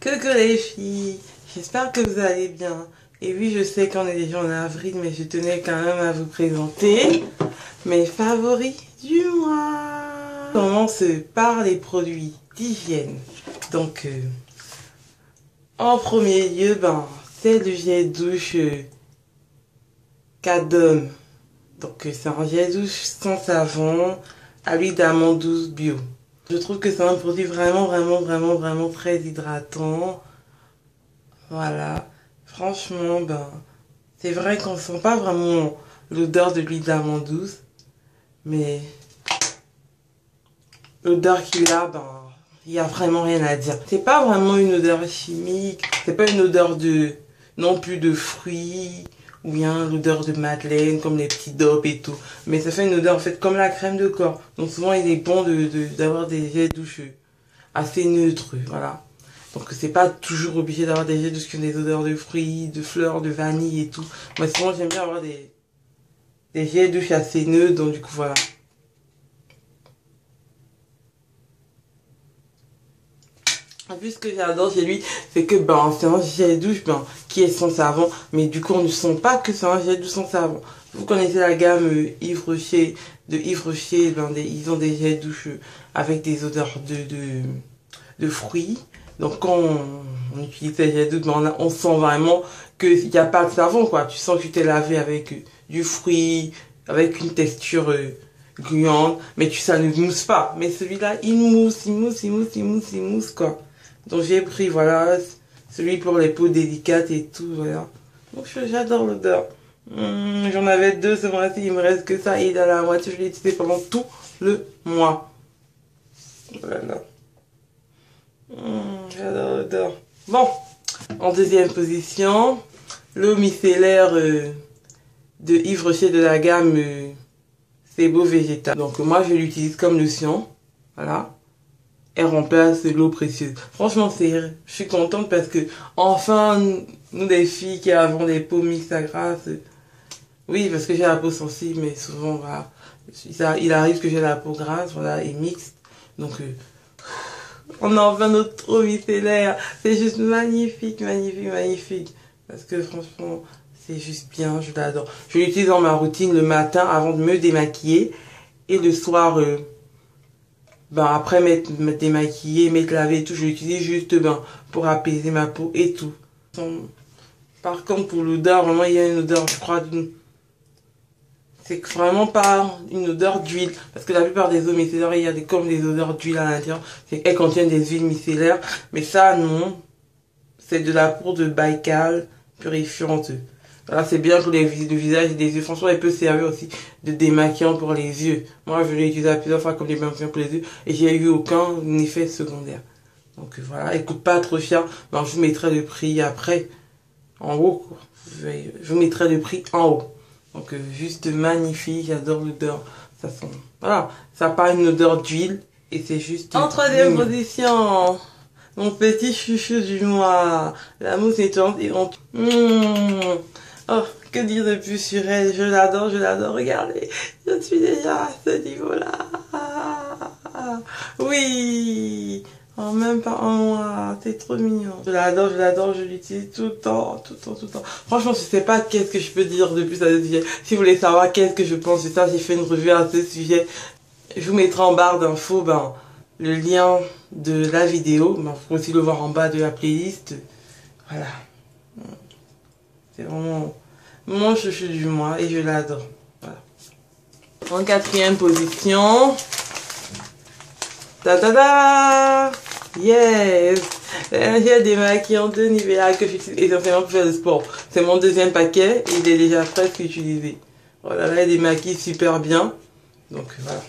Coucou les filles, j'espère que vous allez bien. Et oui, je sais qu'on est déjà en avril, mais je tenais quand même à vous présenter mes favoris du mois. On commence par les produits d'hygiène. Donc, en premier lieu, c'est le gel douche Cadom. Donc, c'est un gel douche sans savon à l'huile d'amande douce bio. Je trouve que c'est un produit vraiment très hydratant. Voilà. Franchement, c'est vrai qu'on sent pas vraiment l'odeur de l'huile d'amande douce. Mais l'odeur qu'il a, il y a vraiment rien à dire. C'est pas vraiment une odeur chimique. C'est pas une odeur non plus de fruits. Ou bien l'odeur de madeleine, comme les petits dopes et tout. Mais ça fait une odeur en fait comme la crème de corps. Donc souvent il est bon d'avoir des gels douches assez neutres, voilà. Donc c'est pas toujours obligé d'avoir des gels douches qui ont des odeurs de fruits, de fleurs, de vanille et tout. Moi souvent j'aime bien avoir des gels douches assez neutres, donc du coup voilà. En plus, ce que j'adore chez lui, c'est que c'est un gel douche qui est sans savon, mais du coup on ne sent pas que c'est un gel douche sans savon. Vous connaissez la gamme Yves Rocher, ils ont des gels douche avec des odeurs de fruits. Donc quand on utilise ces gels douche, on sent vraiment qu'il n'y a pas de savon, quoi. Tu sens que tu t'es lavé avec du fruit, avec une texture gluante, mais ça ne mousse pas. Mais celui-là, il mousse, quoi. Donc j'ai pris, voilà, celui pour les peaux délicates et tout, voilà. Donc j'adore l'odeur. J'en avais deux ce mois-ci, il me reste que ça. Et dans la moitié, je l'ai utilisé pendant tout le mois. Voilà. J'adore l'odeur. Bon, en deuxième position, l'eau micellaire de Yves Rocher de la gamme C'est Beau Végétal. Donc moi, je l'utilise comme lotion. Voilà. Elle remplace l'eau précieuse. Franchement, je suis contente parce que, enfin, nous les filles qui avons des peaux mixtes à grasse, oui, parce que j'ai la peau sensible, mais souvent, voilà, il arrive que j'ai la peau grasse, voilà, et mixte. Donc, on a enfin notre eau micellaire. C'est juste magnifique. Parce que, franchement, c'est juste bien, je l'adore. Je l'utilise dans ma routine le matin avant de me démaquiller et le soir, après m'être démaquillée, m'être lavée et tout, je l'utilise juste pour apaiser ma peau et tout. Par contre, pour l'odeur, vraiment, il y a une odeur, je crois, c'est vraiment pas une odeur d'huile. Parce que la plupart des eaux micellaires, il y a comme des odeurs d'huile à l'intérieur. Elles contiennent des huiles micellaires. Mais ça, non. C'est de la poudre de Baïkal purifiante. Voilà, c'est bien pour le visage et les yeux. Franchement, elle peut servir aussi de démaquillant pour les yeux. Moi, je l'ai utilisé plusieurs fois comme démaquillant pour les yeux et j'ai eu aucun effet secondaire. Donc voilà, elle coûte pas trop cher. Je vous mettrai le prix après, en haut, quoi. Je vous mettrai le prix en haut. Donc juste magnifique, j'adore l'odeur. Ça sent, voilà, ça n'a pas une odeur d'huile et c'est juste. En troisième position, mon petit chouchou du mois, la mousse nettoyante et honte. Oh, que dire de plus sur elle? Je l'adore, regardez. Je suis déjà à ce niveau-là. Oui. En même pas un mois. C'est trop mignon. Je l'adore, je l'utilise tout le temps. Franchement, je sais pas qu'est-ce que je peux dire de plus à ce sujet. Si vous voulez savoir qu'est-ce que je pense de ça, j'ai fait une revue à ce sujet. Je vous mettrai en barre d'infos, le lien de la vidéo. Vous pouvez aussi le voir en bas de la playlist. Voilà. C'est vraiment mon chouchou du mois et je l'adore. Voilà. En quatrième position. Yes! Un gel démaquillant de Nivea que j'utilise essentiellement pour faire du sport. C'est mon deuxième paquet et il est déjà presque utilisé. Voilà, là, il démaquille super bien. Donc voilà.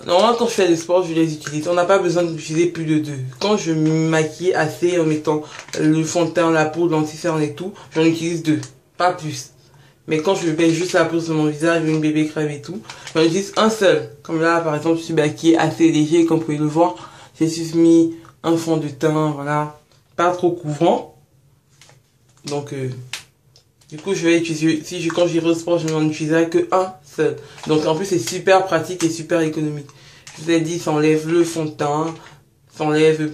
Normalement, quand je fais du sport, je les utilise. On n'a pas besoin d'utiliser plus de deux. Quand je me maquille assez en mettant le fond de teint, la poudre, l'anti-cerne et tout, j'en utilise deux. Pas plus. Mais quand je mets juste la poudre sur mon visage, une bébé crème et tout, j'en utilise un seul. Comme là, par exemple, je suis maquillée assez léger, comme vous pouvez le voir. J'ai juste mis un fond de teint, voilà. Pas trop couvrant. Donc, du coup, je vais utiliser, quand j'irai au sport, je n'en utiliserai que un seul. Donc, en plus, c'est super pratique et super économique. Je vous ai dit, ça enlève le fond de teint, ça enlève,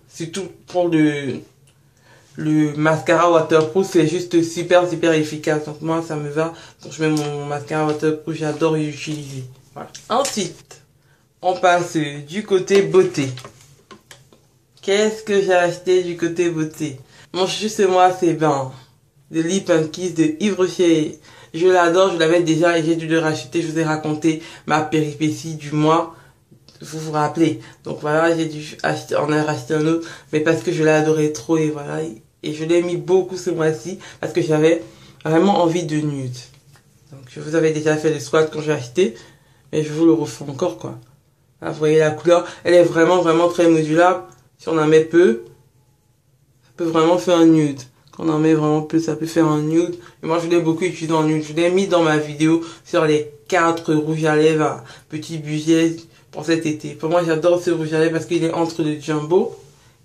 surtout pour le mascara waterproof, c'est juste super efficace. Donc moi, ça me va. Quand je mets mon mascara waterproof, j'adore l'utiliser. Voilà. Ensuite, on passe du côté beauté. Qu'est-ce que j'ai acheté du côté beauté? Mon chouchou, c'est moi, c'est de Lip and Kiss de Yves Rocher. Je l'adore, je l'avais déjà et j'ai dû le racheter. Je vous ai raconté ma péripétie du mois. Vous vous rappelez. Donc voilà, j'ai dû acheter, en racheter un autre. Mais parce que je l'ai adoré trop et voilà. Et je l'ai mis beaucoup ce mois-ci parce que j'avais vraiment envie de nude. Donc je vous avais déjà fait le swatch quand j'ai acheté. Mais je vous le refais encore quoi. Là, vous voyez la couleur. Elle est vraiment très modulable. Si on en met peu, ça peut vraiment faire un nude. Quand on en met vraiment peu, ça peut faire un nude. Et moi, je l'ai beaucoup utilisé en nude. Je l'ai mis dans ma vidéo sur les 4 rouges à lèvres à petit budget pour cet été. Pour moi, j'adore ce rouge à lèvres parce qu'il est entre le Jumbo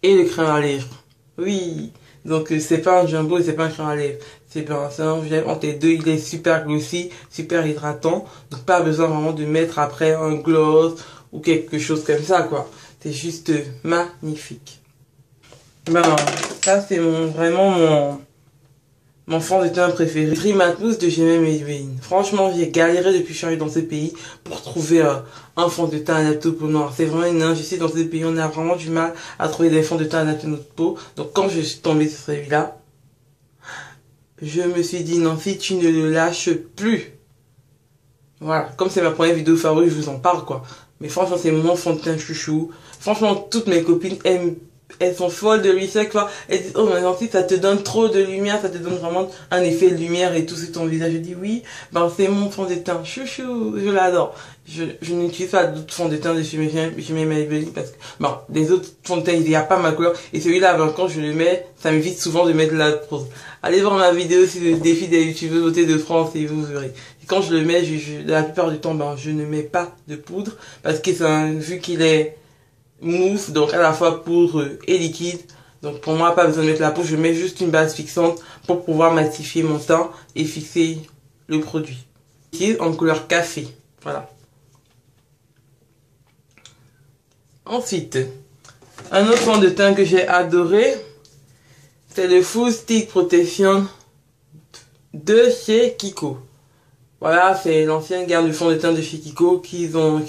et le crayon à lèvres. Oui. Donc, c'est pas un Jumbo et c'est pas un crayon à lèvres. C'est un rouge à lèvres entre les deux. Il est super glossy, super hydratant. Donc, pas besoin vraiment de mettre après un gloss ou quelque chose comme ça, quoi. C'est juste magnifique. Ça c'est vraiment mon fond de teint préféré. Rimatmousse de Gemma Maybelline. Franchement, j'ai galéré depuis que je suis arrivée dans ce pays pour trouver un fond de teint adapté aux peaux noires. C'est vraiment une injustice dans ce pays. On a vraiment du mal à trouver des fonds de teint adaptés à notre peau. Donc quand je suis tombée sur celui-là, je me suis dit non, si tu ne le lâches plus. Voilà, comme c'est ma première vidéo favorite, je vous en parle quoi. Mais franchement, c'est mon fond de teint chouchou. Franchement, toutes mes copines elles sont folles de lui chaque fois. Elles disent, oh, mais gentil, ça te donne trop de lumière, ça te donne vraiment un effet de lumière et tout sur ton visage. Je dis, oui, c'est mon fond de teint chouchou, je l'adore. Je n'utilise pas d'autres fonds de teint de chez Maybelline parce que, les autres fonds de teint, il n'y a pas ma couleur. Et celui-là, quand je le mets, ça m'évite souvent de mettre de la poudre. Allez voir ma vidéo sur le défi des youtubeuses beauté de France et vous verrez. Et quand je le mets, la plupart du temps, je ne mets pas de poudre parce que vu qu'il est mousse, donc à la fois poudre et liquide. Donc pour moi, pas besoin de mettre la poudre, je mets juste une base fixante pour pouvoir massifier mon teint et fixer le produit. Liquide en couleur café, voilà. Ensuite, un autre fond de teint que j'ai adoré, c'est le Full Stick Protection de chez Kiko. Voilà, c'est l'ancienne gamme de fond de teint de chez Kiko qu'ils ont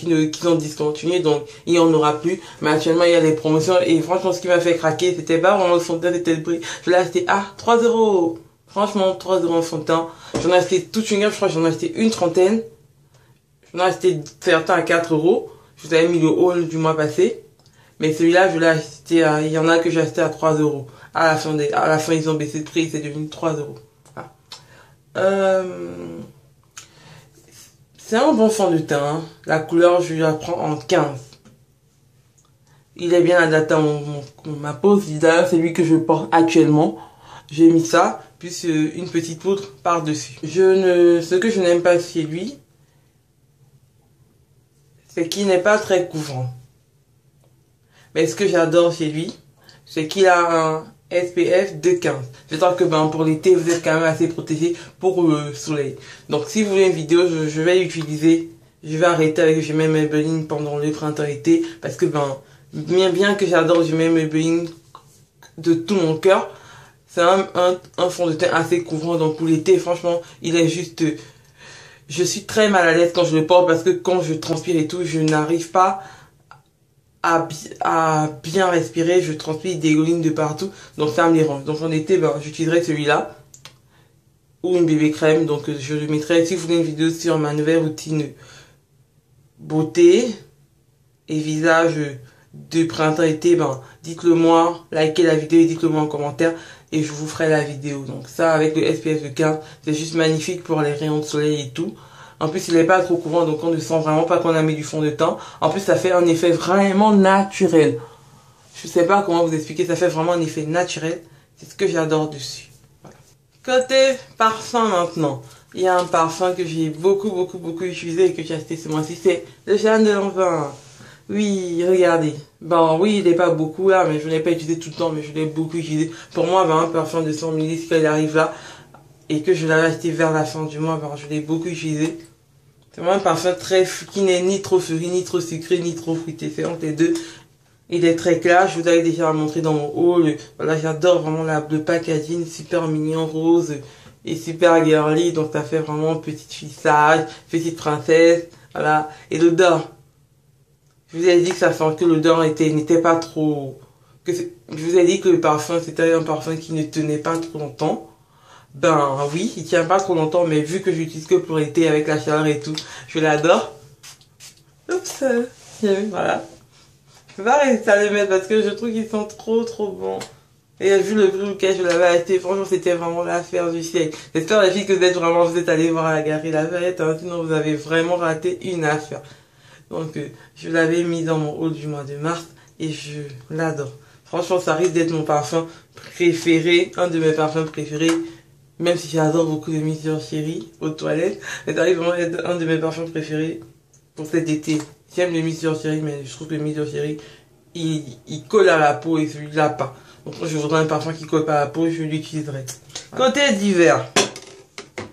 discontinué, donc il n'y en aura plus. Mais actuellement, il y a des promotions et franchement, ce qui m'a fait craquer, c'était pas vraiment le fond de teint, c'était le prix. Je l'ai acheté à 3 €. Franchement, 3 € en fond de teint. J'en ai acheté toute une gamme, je crois que j'en ai acheté une trentaine. J'en ai acheté certains à 4 €. Je vous avais mis le haul du mois passé. Mais celui-là, je l'ai acheté il y en a que j'ai acheté à 3 €. À la fin, ils ont baissé de prix, c'est devenu 3 €. Voilà. C'est un bon fond de teint. Hein. La couleur, je la prends en 15. Il est bien adapté à ma peau. D'ailleurs, c'est lui que je porte actuellement. J'ai mis ça, plus une petite poudre par-dessus. Ce que je n'aime pas chez lui, c'est qu'il n'est pas très couvrant. Mais ce que j'adore chez lui, c'est qu'il a un SPF de 15. J'espère que pour l'été, vous êtes quand même assez protégé pour le soleil. Donc si vous voulez une vidéo, je vais l'utiliser. Je vais arrêter avec Gemma Maybelline pendant le printemps-été. Parce que bien que j'adore Gemma Maybelline de tout mon cœur, c'est un fond de teint assez couvrant. Donc pour l'été, franchement, il est juste... Je suis très mal à l'aise quand je le porte parce que quand je transpire et tout, je n'arrive pas à bien respirer, je transpire des dégouline de partout, donc ça me dérange. Donc en été, j'utiliserai celui-là ou une bébé crème, donc je le mettrai. Si vous voulez une vidéo sur ma nouvelle routine beauté et visage de printemps-été, dites-le moi, likez la vidéo et dites-le moi en commentaire et je vous ferai la vidéo. Donc ça avec le SPF de 15, c'est juste magnifique pour les rayons de soleil et tout. En plus, il n'est pas trop couvrant, donc on ne sent vraiment pas qu'on a mis du fond de teint. En plus, ça fait un effet vraiment naturel. Je sais pas comment vous expliquer, ça fait vraiment un effet naturel. C'est ce que j'adore dessus. Voilà. Côté parfum maintenant. Il y a un parfum que j'ai beaucoup utilisé et que j'ai acheté ce mois-ci, c'est le Jeanne de Lanvin. Oui, regardez. Oui, il n'est pas beaucoup là, mais je ne l'ai pas utilisé tout le temps, mais je l'ai beaucoup utilisé. Pour moi, un parfum de 100 ml, quand il arrive là, et que je l'avais acheté vers la fin du mois, je l'ai beaucoup utilisé. C'est vraiment un parfum qui n'est ni trop feuillu, ni trop sucré, ni trop fruité. C'est entre les deux. Il est très clair, je vous avais déjà montré dans mon haul. Voilà, j'adore vraiment le packaging, super mignon, rose et super girly. Donc ça fait vraiment petite fille sage, petite princesse. Voilà. Et l'odeur. Je vous ai dit que que l'odeur n'était pas trop... je vous ai dit que le parfum, c'était un parfum qui ne tenait pas trop longtemps. Ben oui, il tient pas trop longtemps, mais vu que j'utilise que pour l'été avec la chaleur et tout, je l'adore. Oups, voilà. Je vais pas réussir à les mettre parce que je trouve qu'ils sont trop bons. Et vu le prix auquel je l'avais acheté, franchement c'était vraiment l'affaire du siècle. J'espère les filles que vous êtes allées voir à la Galerie Lafayette, hein, sinon vous avez vraiment raté une affaire. Donc je l'avais mis dans mon haul du mois de mars et je l'adore. Franchement ça risque d'être mon parfum préféré, un de mes parfums préférés. Même si j'adore beaucoup de Monsieur Chéri aux toilettes, mais ça arrive vraiment à être un de mes parfums préférés pour cet été. J'aime le Monsieur Chéri, mais je trouve que le Monsieur Chéri, il colle à la peau et celui-là pas. Donc je voudrais un parfum qui colle pas à la peau, je l'utiliserai. Voilà. Côté d'hiver.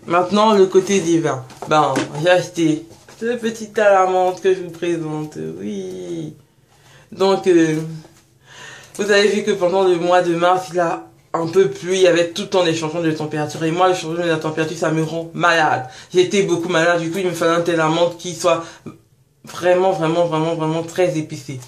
Maintenant, le côté d'hiver. Ben, j'ai acheté ce petit thé à la menthe que je vous présente. Oui. Donc, vous avez vu que pendant le mois de mars, il a un peu plu, il y avait tout le temps des changements de température. Et moi, le changement de la température, ça me rend malade. J'étais beaucoup malade, du coup, il me fallait un thé à la menthe qui soit vraiment très épicé.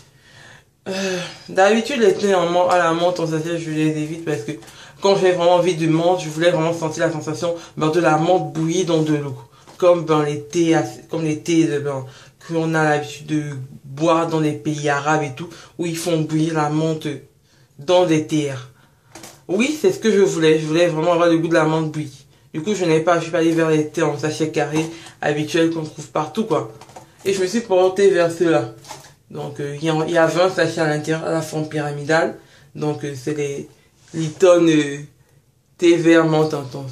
D'habitude, les thés à la menthe en sachet, je les évite parce que quand j'ai vraiment envie de menthe, je voulais vraiment sentir la sensation de la menthe bouillie dans de l'eau. Comme les thés, qu'on a l'habitude de boire dans les pays arabes et tout, où ils font bouillir la menthe dans des théières. Oui, c'est ce que je voulais. Je voulais vraiment avoir le goût de la menthe bouillie. Du coup, je suis pas allé vers les thés en sachet carré habituels qu'on trouve partout, quoi. Et je me suis porté vers ceux-là. Donc, il y a 20 sachets à l'intérieur, à la forme pyramidale. Donc, c'est les Lipton thé vert menthe intense.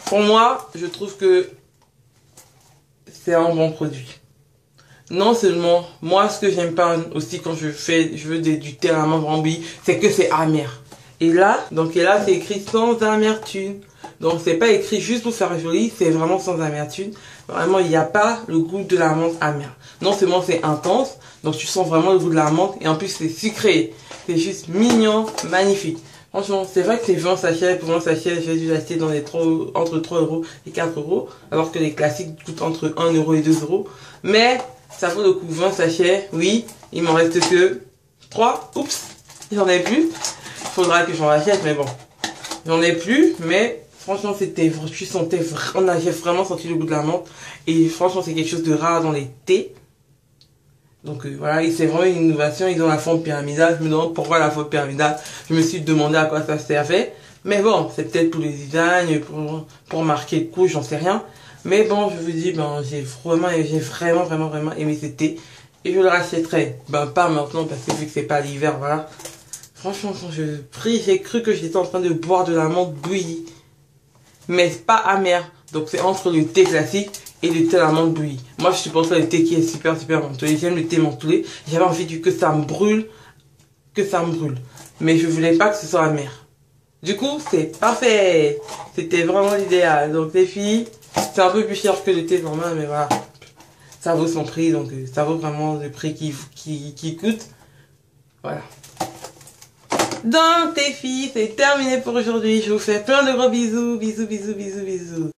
Pour moi, je trouve que c'est un bon produit. Non seulement, moi, ce que j'aime pas aussi quand je veux du thé à la menthe rambouillie, c'est que c'est amer. Et là, c'est écrit sans amertume. Donc, c'est pas écrit juste pour faire joli, c'est vraiment sans amertume. Vraiment, il n'y a pas le goût de la menthe amère. Non seulement c'est intense, donc tu sens vraiment le goût de la menthe, et en plus c'est sucré. C'est juste mignon, magnifique. Franchement, c'est vrai que c'est 20 sachets. Pour 20 sachets, j'ai dû l'acheter dans entre 3 euros et 4 euros, alors que les classiques coûtent entre 1 euro et 2 euros. Mais, ça vaut le coup, 20 sachets, oui, il m'en reste que 3. Oups, j'en ai plus. Il faudra que j'en rachète, mais bon. J'en ai plus, mais franchement, j'ai vraiment senti le goût de la menthe. Et franchement, c'est quelque chose de rare dans les thés. Donc voilà, c'est vraiment une innovation. Ils ont la forme pyramidale. Je me demande pourquoi la forme pyramidale. Je me suis demandé à quoi ça servait. Mais bon, c'est peut-être pour les designs, pour marquer le coup, j'en sais rien. Mais bon, je vous dis, j'ai vraiment aimé ce thé. Et je le rachèterai. Pas maintenant, parce que vu que c'est pas l'hiver, voilà. Franchement, quand j'ai cru que j'étais en train de boire de la menthe bouillie. Mais pas amer. Donc c'est entre le thé classique et le thé à la menthe bouillie. Moi je supporte le thé qui est super mentholé. J'aime le thé mentholé. J'avais envie que ça me brûle. Mais je voulais pas que ce soit amer. Du coup c'est parfait. C'était vraiment l'idéal. Donc les filles, c'est un peu plus cher que le thé normal, mais voilà. Ça vaut son prix, donc ça vaut vraiment le prix qui coûte. Voilà. Donc les filles, c'est terminé pour aujourd'hui. Je vous fais plein de gros bisous. Bisous.